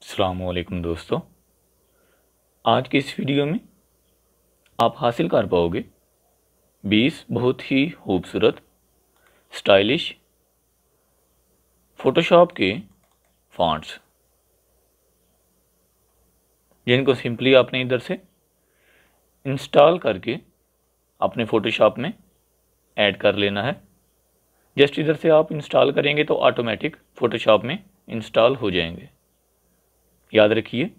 अस्सलामुअलैकुम दोस्तों, आज की इस वीडियो में आप हासिल कर पाओगे 20 बहुत ही खूबसूरत स्टाइलिश फ़ोटोशॉप के फ़ॉन्ट्स, जिनको सिंपली आपने इधर से इंस्टॉल करके अपने फ़ोटोशॉप में ऐड कर लेना है। जस्ट इधर से आप इंस्टॉल करेंगे तो ऑटोमेटिक फ़ोटोशॉप में इंस्टॉल हो जाएंगे। याद रखिए,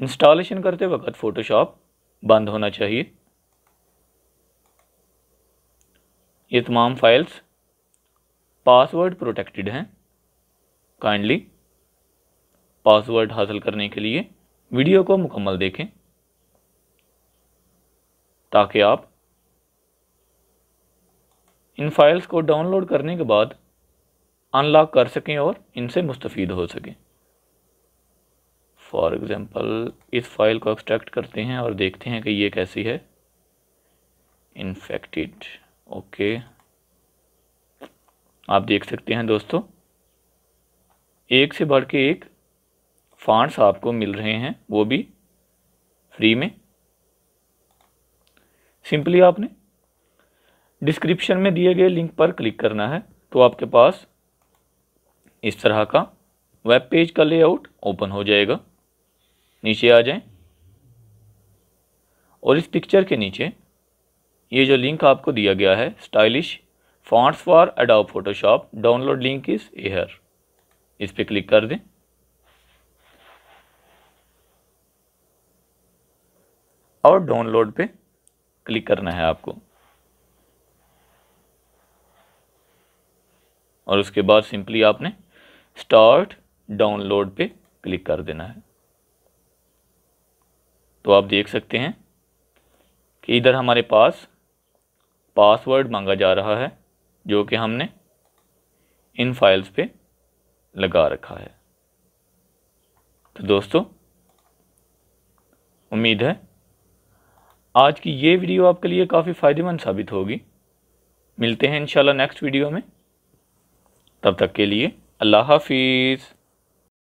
इंस्टॉलेशन करते वक्त फ़ोटोशॉप बंद होना चाहिए। ये तमाम फाइल्स पासवर्ड प्रोटेक्टेड हैं। काइंडली पासवर्ड हासिल करने के लिए वीडियो को मुकम्मल देखें ताकि आप इन फाइल्स को डाउनलोड करने के बाद अनलॉक कर सकें और इनसे मुस्तफ़ीद हो सकें। फॉर एग्ज़ाम्पल इस फाइल को एक्सट्रैक्ट करते हैं और देखते हैं कि ये कैसी है। Infected, okay. आप देख सकते हैं दोस्तों, एक से बढ़ के एक फ़ॉन्ट्स आपको मिल रहे हैं, वो भी फ्री में। सिंपली आपने डिस्क्रिप्शन में दिए गए लिंक पर क्लिक करना है तो आपके पास इस तरह का वेब पेज का लेआउट ओपन हो जाएगा। नीचे आ जाएं और इस पिक्चर के नीचे ये जो लिंक आपको दिया गया है, stylish fonts for adobe Photoshop, download link is here, इस पे क्लिक कर दें। और डाउनलोड पे क्लिक करना है आपको और उसके बाद सिंपली आपने स्टार्ट डाउनलोड पे क्लिक कर देना है। तो आप देख सकते हैं कि इधर हमारे पास पासवर्ड मांगा जा रहा है जो कि हमने इन फाइल्स पे लगा रखा है। तो दोस्तों, उम्मीद है आज की ये वीडियो आपके लिए काफ़ी फ़ायदेमंद साबित होगी। मिलते हैं इंशाल्लाह नेक्स्ट वीडियो में। तब तक के लिए अल्लाह हाफिज़।